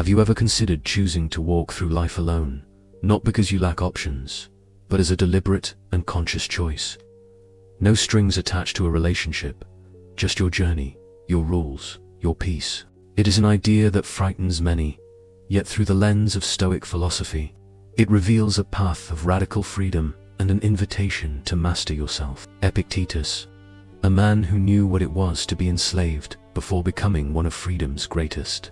Have you ever considered choosing to walk through life alone, not because you lack options, but as a deliberate and conscious choice? No strings attached to a relationship, just your journey, your rules, your peace. It is an idea that frightens many, yet through the lens of Stoic philosophy, it reveals a path of radical freedom and an invitation to master yourself. Epictetus, a man who knew what it was to be enslaved before becoming one of freedom's greatest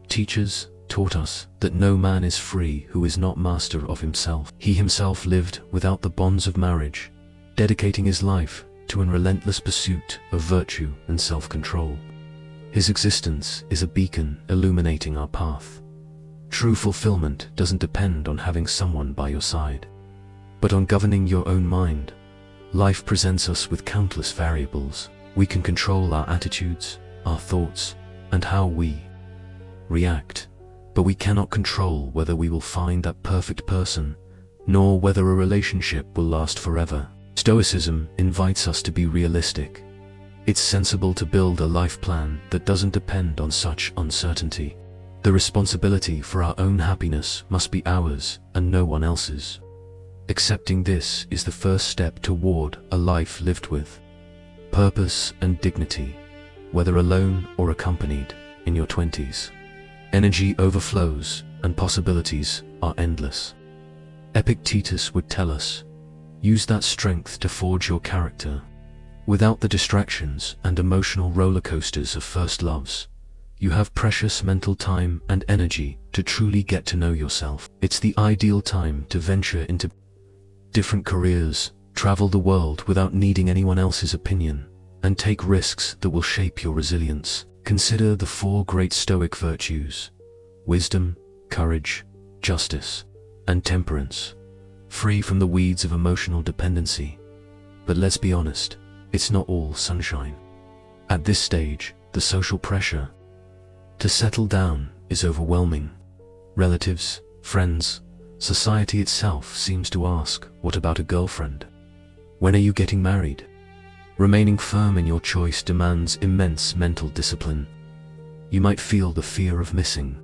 teachers, taught us that no man is free who is not master of himself. He himself lived without the bonds of marriage, dedicating his life to an relentless pursuit of virtue and self-control. His existence is a beacon illuminating our path. True fulfillment doesn't depend on having someone by your side, but on governing your own mind. Life presents us with countless variables. We can control our attitudes, our thoughts, and how we react, but we cannot control whether we will find that perfect person, nor whether a relationship will last forever. Stoicism invites us to be realistic. It's sensible to build a life plan that doesn't depend on such uncertainty. The responsibility for our own happiness must be ours and no one else's. Accepting this is the first step toward a life lived with purpose and dignity, whether alone or accompanied. In your 20s, energy overflows and possibilities are endless. Epictetus would tell us, use that strength to forge your character. Without the distractions and emotional roller coasters of first loves, you have precious mental time and energy to truly get to know yourself. It's the ideal time to venture into different careers, travel the world without needing anyone else's opinion, and take risks that will shape your resilience. Consider the 4 great Stoic virtues: wisdom, courage, justice, and temperance, free from the weeds of emotional dependency. But let's be honest, it's not all sunshine. At this stage, the social pressure to settle down is overwhelming. Relatives, friends, society itself seems to ask, what about a girlfriend? When are you getting married? Remaining firm in your choice demands immense mental discipline. You might feel the fear of missing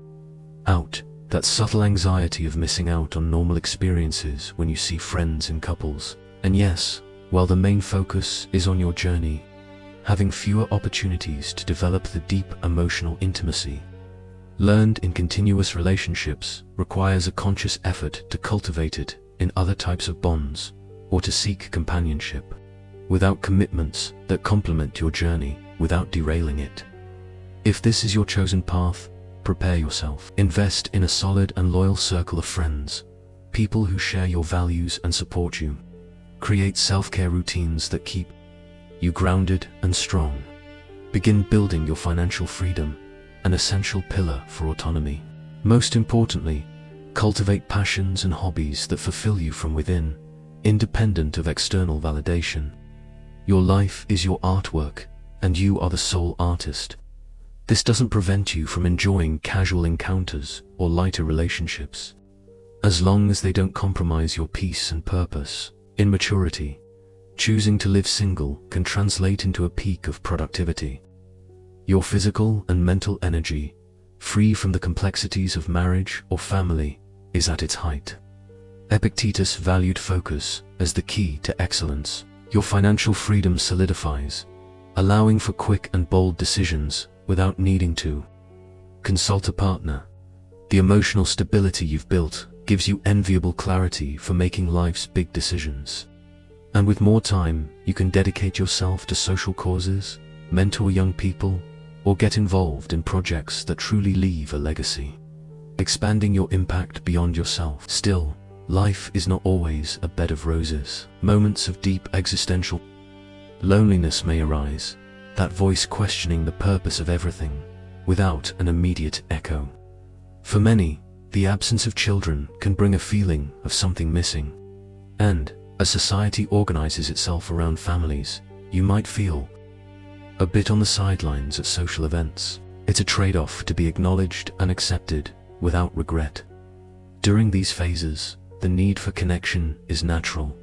out, that subtle anxiety of missing out on normal experiences when you see friends and couples. And yes, while the main focus is on your journey, having fewer opportunities to develop the deep emotional intimacy learned in continuous relationships requires a conscious effort to cultivate it in other types of bonds, or to seek companionship without commitments that complement your journey without derailing it. If this is your chosen path, prepare yourself. Invest in a solid and loyal circle of friends, people who share your values and support you. Create self-care routines that keep you grounded and strong. Begin building your financial freedom, an essential pillar for autonomy. Most importantly, cultivate passions and hobbies that fulfill you from within, independent of external validation. Your life is your artwork, and you are the sole artist. This doesn't prevent you from enjoying casual encounters or lighter relationships, as long as they don't compromise your peace and purpose. In maturity, choosing to live single can translate into a peak of productivity. Your physical and mental energy, free from the complexities of marriage or family, is at its height. Epictetus valued focus as the key to excellence. Your financial freedom solidifies, allowing for quick and bold decisions without needing to consult a partner. The emotional stability you've built gives you enviable clarity for making life's big decisions. And with more time, you can dedicate yourself to social causes, mentor young people, or get involved in projects that truly leave a legacy, expanding your impact beyond yourself. Still, life is not always a bed of roses. Moments of deep existential loneliness may arise, that voice questioning the purpose of everything, without an immediate echo. For many, the absence of children can bring a feeling of something missing. And, as society organizes itself around families, you might feel a bit on the sidelines at social events. It's a trade-off to be acknowledged and accepted without regret. During these phases, the need for connection is natural,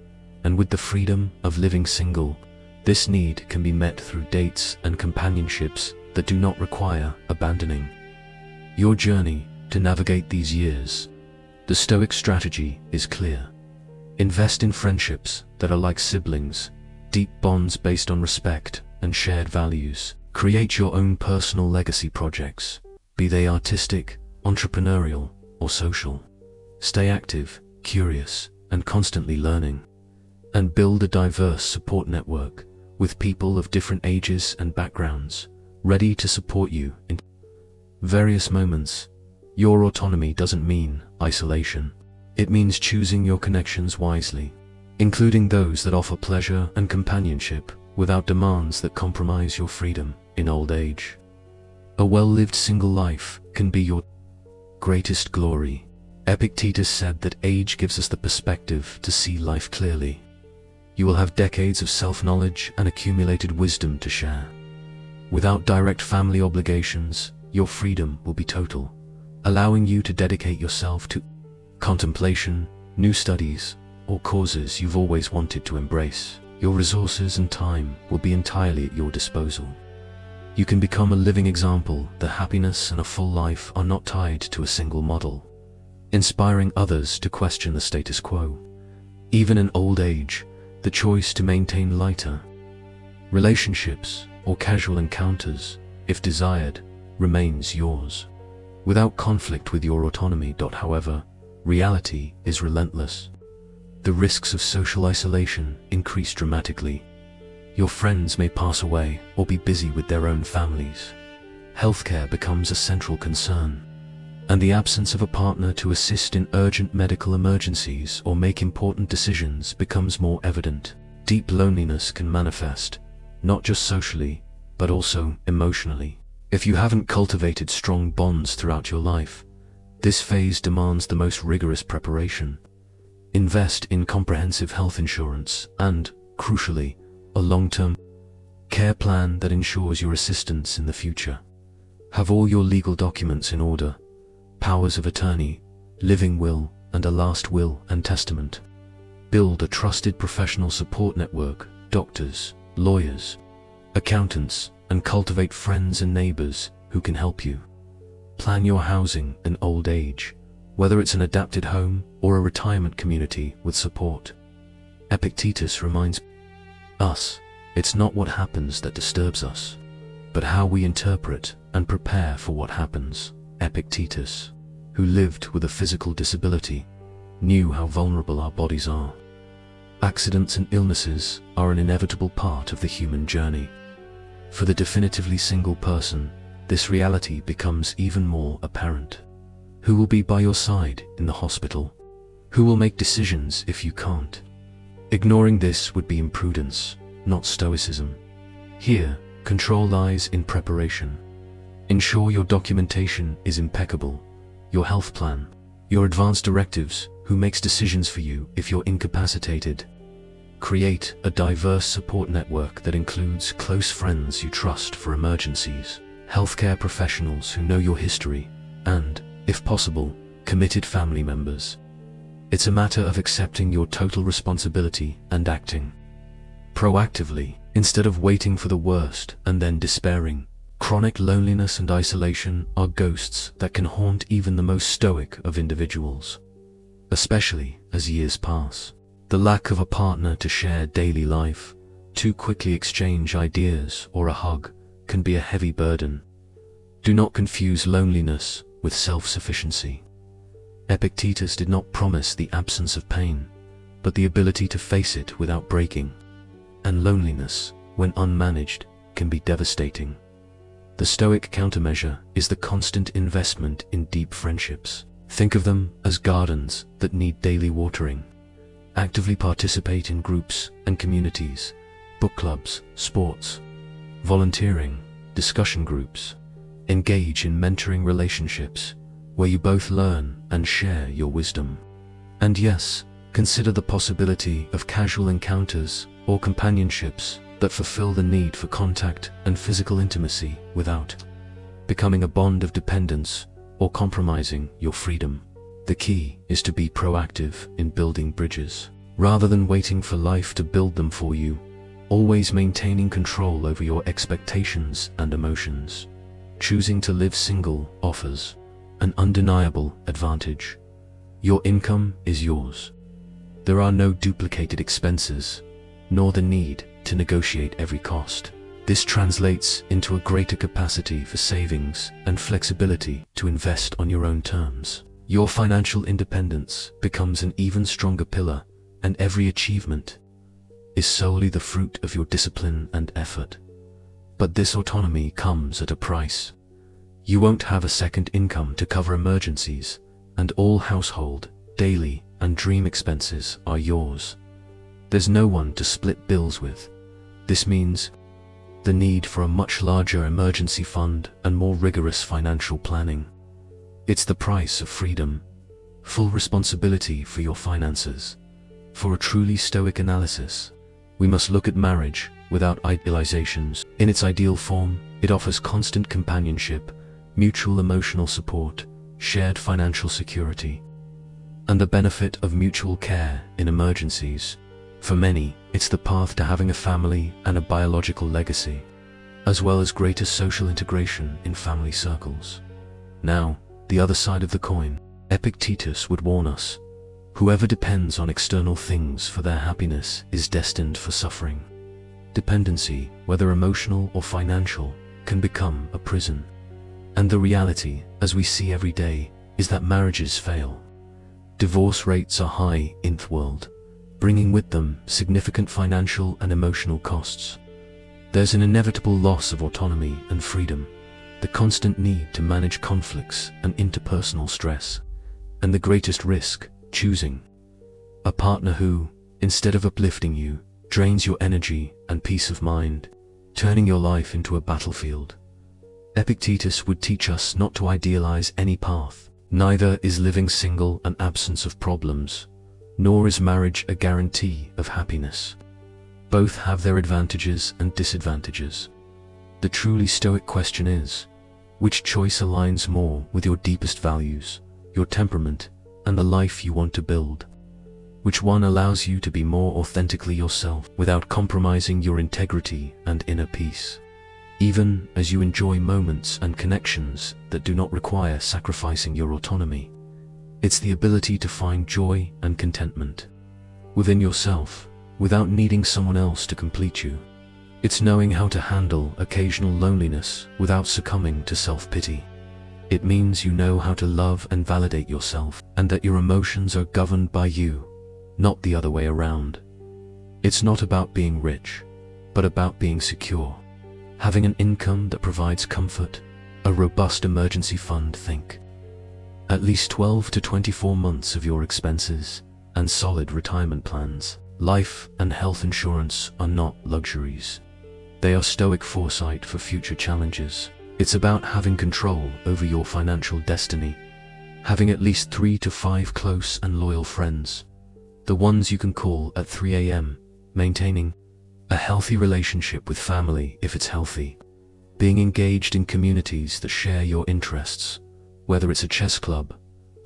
and with the freedom of living single, this need can be met through dates and companionships that do not require abandoning your journey to navigate these years. The Stoic strategy is clear. Invest in friendships that are like siblings, deep bonds based on respect and shared values. Create your own personal legacy projects, be they artistic, entrepreneurial, or social. Stay active, curious, and constantly learning. And build a diverse support network with people of different ages and backgrounds, ready to support you in various moments. Your autonomy doesn't mean isolation. It means choosing your connections wisely, including those that offer pleasure and companionship without demands that compromise your freedom in old age. A well-lived single life can be your greatest glory. Epictetus said that age gives us the perspective to see life clearly. You will have decades of self-knowledge and accumulated wisdom to share. Without direct family obligations, your freedom will be total, allowing you to dedicate yourself to contemplation, new studies, or causes you've always wanted to embrace. Your resources and time will be entirely at your disposal. You can become a living example that happiness and a full life are not tied to a single model, inspiring others to question the status quo. Even in old age, the choice to maintain lighter relationships or casual encounters, if desired, remains yours, without conflict with your autonomy. However, reality is relentless. The risks of social isolation increase dramatically. Your friends may pass away or be busy with their own families. Healthcare becomes a central concern, and the absence of a partner to assist in urgent medical emergencies or make important decisions becomes more evident. Deep loneliness can manifest, not just socially, but also emotionally. If you haven't cultivated strong bonds throughout your life, this phase demands the most rigorous preparation. Invest in comprehensive health insurance and, crucially, a long-term care plan that ensures your assistance in the future. Have all your legal documents in order: powers of attorney, living will, and a last will and testament. Build a trusted professional support network, doctors, lawyers, accountants, and cultivate friends and neighbors who can help you. Plan your housing in old age, whether it's an adapted home or a retirement community with support. Epictetus reminds us, it's not what happens that disturbs us, but how we interpret and prepare for what happens. Epictetus, who lived with a physical disability, knew how vulnerable our bodies are. Accidents and illnesses are an inevitable part of the human journey. For the definitively single person, this reality becomes even more apparent. Who will be by your side in the hospital? Who will make decisions if you can't? Ignoring this would be imprudence, not stoicism. Here, control lies in preparation. Ensure your documentation is impeccable, your health plan, your advance directives, who makes decisions for you if you're incapacitated. Create a diverse support network that includes close friends you trust for emergencies, healthcare professionals who know your history, and, if possible, committed family members. It's a matter of accepting your total responsibility and acting proactively, instead of waiting for the worst and then despairing. Chronic loneliness and isolation are ghosts that can haunt even the most stoic of individuals, especially as years pass. The lack of a partner to share daily life, to quickly exchange ideas, or a hug can be a heavy burden. Do not confuse loneliness with self-sufficiency. Epictetus did not promise the absence of pain, but the ability to face it without breaking. And loneliness, when unmanaged, can be devastating. The Stoic countermeasure is the constant investment in deep friendships. Think of them as gardens that need daily watering. Actively participate in groups and communities, book clubs, sports, volunteering, discussion groups. Engage in mentoring relationships, where you both learn and share your wisdom. And yes, consider the possibility of casual encounters or companionships that fulfill the need for contact and physical intimacy without becoming a bond of dependence or compromising your freedom. The key is to be proactive in building bridges, rather than waiting for life to build them for you, always maintaining control over your expectations and emotions. Choosing to live single offers an undeniable advantage. Your income is yours. There are no duplicated expenses, nor the need to negotiate every cost. This translates into a greater capacity for savings and flexibility to invest on your own terms. Your financial independence becomes an even stronger pillar, and every achievement is solely the fruit of your discipline and effort. But this autonomy comes at a price. You won't have a second income to cover emergencies, and all household, daily, and dream expenses are yours. There's no one to split bills with. This means the need for a much larger emergency fund and more rigorous financial planning. It's the price of freedom, full responsibility for your finances. For a truly Stoic analysis, we must look at marriage without idealizations. In its ideal form, it offers constant companionship, mutual emotional support, shared financial security, and the benefit of mutual care in emergencies. For many, it's the path to having a family and a biological legacy, as well as greater social integration in family circles. Now, the other side of the coin. Epictetus would warn us, whoever depends on external things for their happiness is destined for suffering. Dependency, whether emotional or financial, can become a prison. And the reality, as we see every day, is that marriages fail. Divorce rates are high in the world, bringing with them significant financial and emotional costs. There's an inevitable loss of autonomy and freedom, the constant need to manage conflicts and interpersonal stress, and the greatest risk, choosing a partner who, instead of uplifting you, drains your energy and peace of mind, turning your life into a battlefield. Epictetus would teach us not to idealize any path. Neither is living single an absence of problems, nor is marriage a guarantee of happiness. Both have their advantages and disadvantages. The truly Stoic question is, which choice aligns more with your deepest values, your temperament, and the life you want to build? Which one allows you to be more authentically yourself without compromising your integrity and inner peace, even as you enjoy moments and connections that do not require sacrificing your autonomy? It's the ability to find joy and contentment within yourself without needing someone else to complete you. It's knowing how to handle occasional loneliness without succumbing to self-pity. It means you know how to love and validate yourself, and that your emotions are governed by you, not the other way around. It's not about being rich, but about being secure. Having an income that provides comfort, a robust emergency fund, think at least 12 to 24 months of your expenses, and solid retirement plans. Life and health insurance are not luxuries. They are Stoic foresight for future challenges. It's about having control over your financial destiny, having at least 3 to 5 close and loyal friends, the ones you can call at 3 a.m., maintaining a healthy relationship with family if it's healthy, being engaged in communities that share your interests, whether it's a chess club,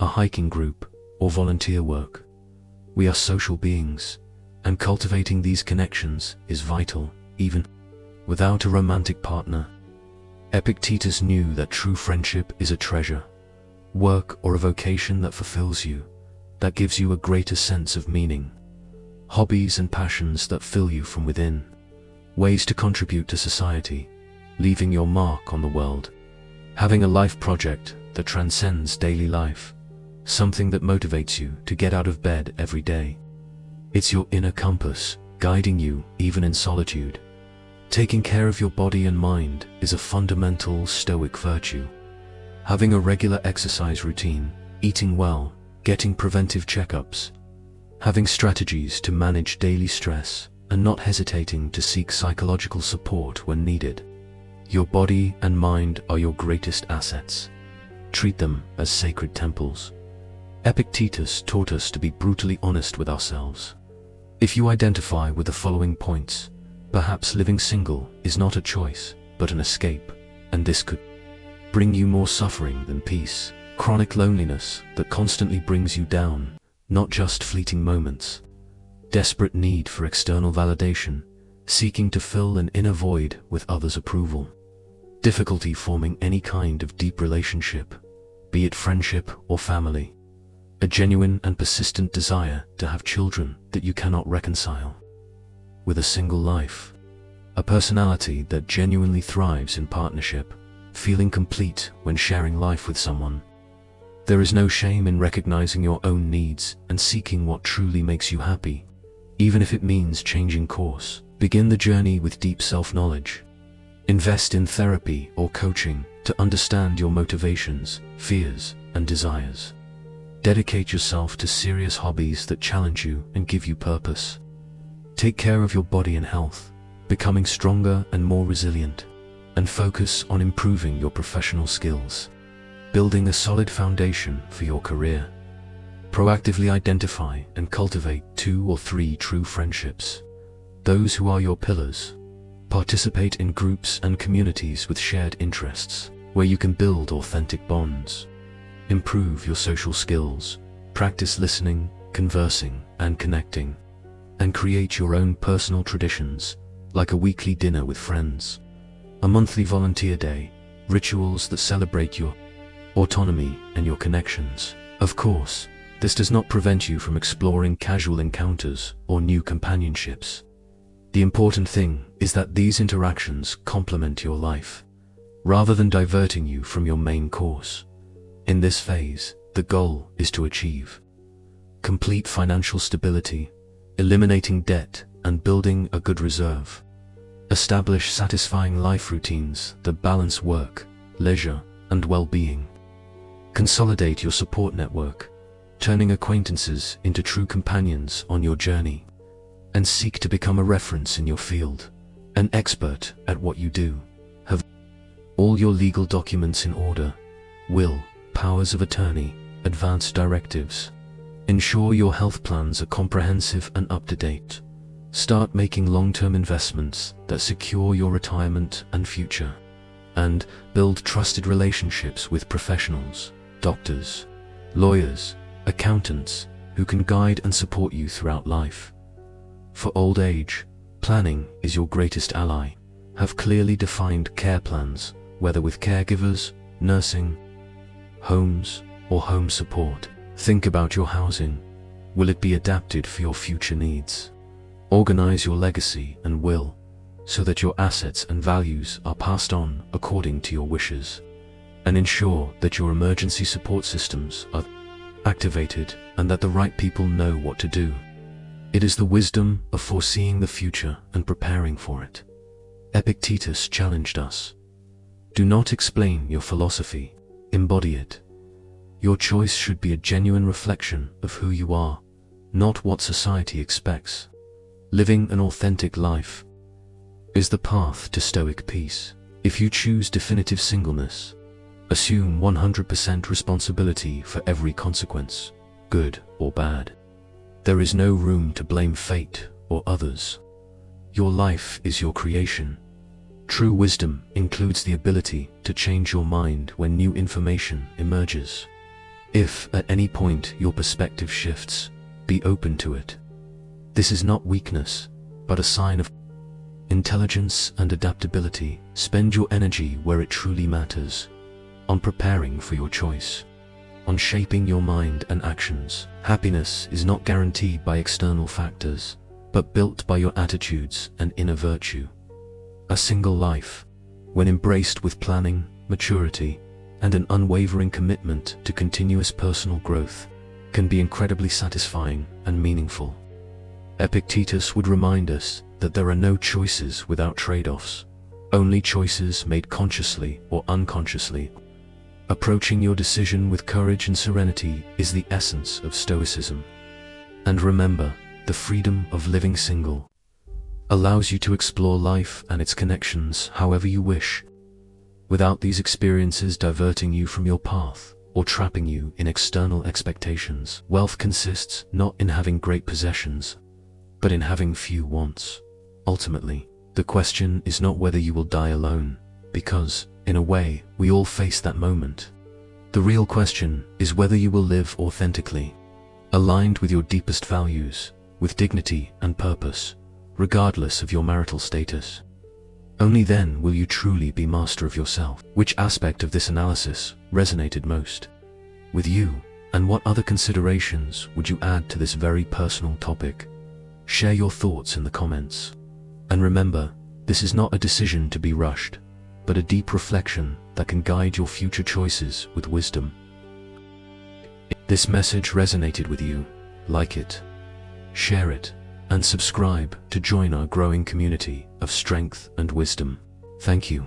a hiking group, or volunteer work. We are social beings, and cultivating these connections is vital, even without a romantic partner. Epictetus knew that true friendship is a treasure, work or a vocation that fulfills you, that gives you a greater sense of meaning, hobbies and passions that fill you from within, ways to contribute to society, leaving your mark on the world, having a life project that transcends daily life, something that motivates you to get out of bed every day. It's your inner compass, guiding you even in solitude. Taking care of your body and mind is a fundamental Stoic virtue. Having a regular exercise routine, eating well, getting preventive checkups, having strategies to manage daily stress, and not hesitating to seek psychological support when needed. Your body and mind are your greatest assets. Treat them as sacred temples. Epictetus taught us to be brutally honest with ourselves. If you identify with the following points, perhaps living single is not a choice, but an escape, and this could bring you more suffering than peace. Chronic loneliness that constantly brings you down, not just fleeting moments. Desperate need for external validation, seeking to fill an inner void with others' approval. Difficulty forming any kind of deep relationship. be it friendship or family. A genuine and persistent desire to have children that you cannot reconcile with a single life. A personality that genuinely thrives in partnership, feeling complete when sharing life with someone. There is no shame in recognizing your own needs and seeking what truly makes you happy, even if it means changing course. Begin the journey with deep self-knowledge. Invest in therapy or coaching to understand your motivations, fears, and desires. Dedicate yourself to serious hobbies that challenge you and give you purpose. Take care of your body and health, becoming stronger and more resilient, and focus on improving your professional skills, building a solid foundation for your career. Proactively identify and cultivate 2 or 3 true friendships, those who are your pillars. Participate in groups and communities with shared interests, where you can build authentic bonds. Improve your social skills, practice listening, conversing, and connecting, and create your own personal traditions, like a weekly dinner with friends, a monthly volunteer day, rituals that celebrate your autonomy and your connections. Of course, this does not prevent you from exploring casual encounters or new companionships. The important thing is that these interactions complement your life, rather than diverting you from your main course. In this phase, the goal is to achieve complete financial stability, eliminating debt, and building a good reserve. Establish satisfying life routines that balance work, leisure, and well-being. Consolidate your support network, turning acquaintances into true companions on your journey, and seek to become a reference in your field, an expert at what you do. Have all your legal documents in order: will, powers of attorney, advance directives. Ensure your health plans are comprehensive and up-to-date. Start making long-term investments that secure your retirement and future. And build trusted relationships with professionals, doctors, lawyers, accountants, who can guide and support you throughout life. For old age, planning is your greatest ally. Have clearly defined care plans, whether with caregivers, nursing, homes, or home support. Think about your housing. Will it be adapted for your future needs? Organize your legacy and will, so that your assets and values are passed on according to your wishes. And ensure that your emergency support systems are activated and that the right people know what to do. It is the wisdom of foreseeing the future and preparing for it. Epictetus challenged us. Do not explain your philosophy, embody it. Your choice should be a genuine reflection of who you are, not what society expects. Living an authentic life is the path to Stoic peace. If you choose definitive singleness, assume 100% responsibility for every consequence, good or bad. There is no room to blame fate or others. Your life is your creation. True wisdom includes the ability to change your mind when new information emerges. If at any point your perspective shifts, be open to it. This is not weakness, but a sign of intelligence and adaptability. Spend your energy where it truly matters, on preparing for your choice, on shaping your mind and actions. Happiness is not guaranteed by external factors, but built by your attitudes and inner virtue. A single life, when embraced with planning, maturity, and an unwavering commitment to continuous personal growth, can be incredibly satisfying and meaningful. Epictetus would remind us that there are no choices without trade-offs, only choices made consciously or unconsciously. Approaching your decision with courage and serenity is the essence of Stoicism. And remember, the freedom of living single allows you to explore life and its connections however you wish, without these experiences diverting you from your path or trapping you in external expectations. Wealth consists not in having great possessions, but in having few wants. Ultimately, the question is not whether you will die alone, because, in a way, we all face that moment. The real question is whether you will live authentically, aligned with your deepest values, with dignity and purpose, regardless of your marital status. Only then will you truly be master of yourself. Which aspect of this analysis resonated most? with you, and what other considerations would you add to this very personal topic? Share your thoughts in the comments. And remember, this is not a decision to be rushed, but a deep reflection that can guide your future choices with wisdom. If this message resonated with you, like it, share it, and subscribe to join our growing community of strength and wisdom. Thank you.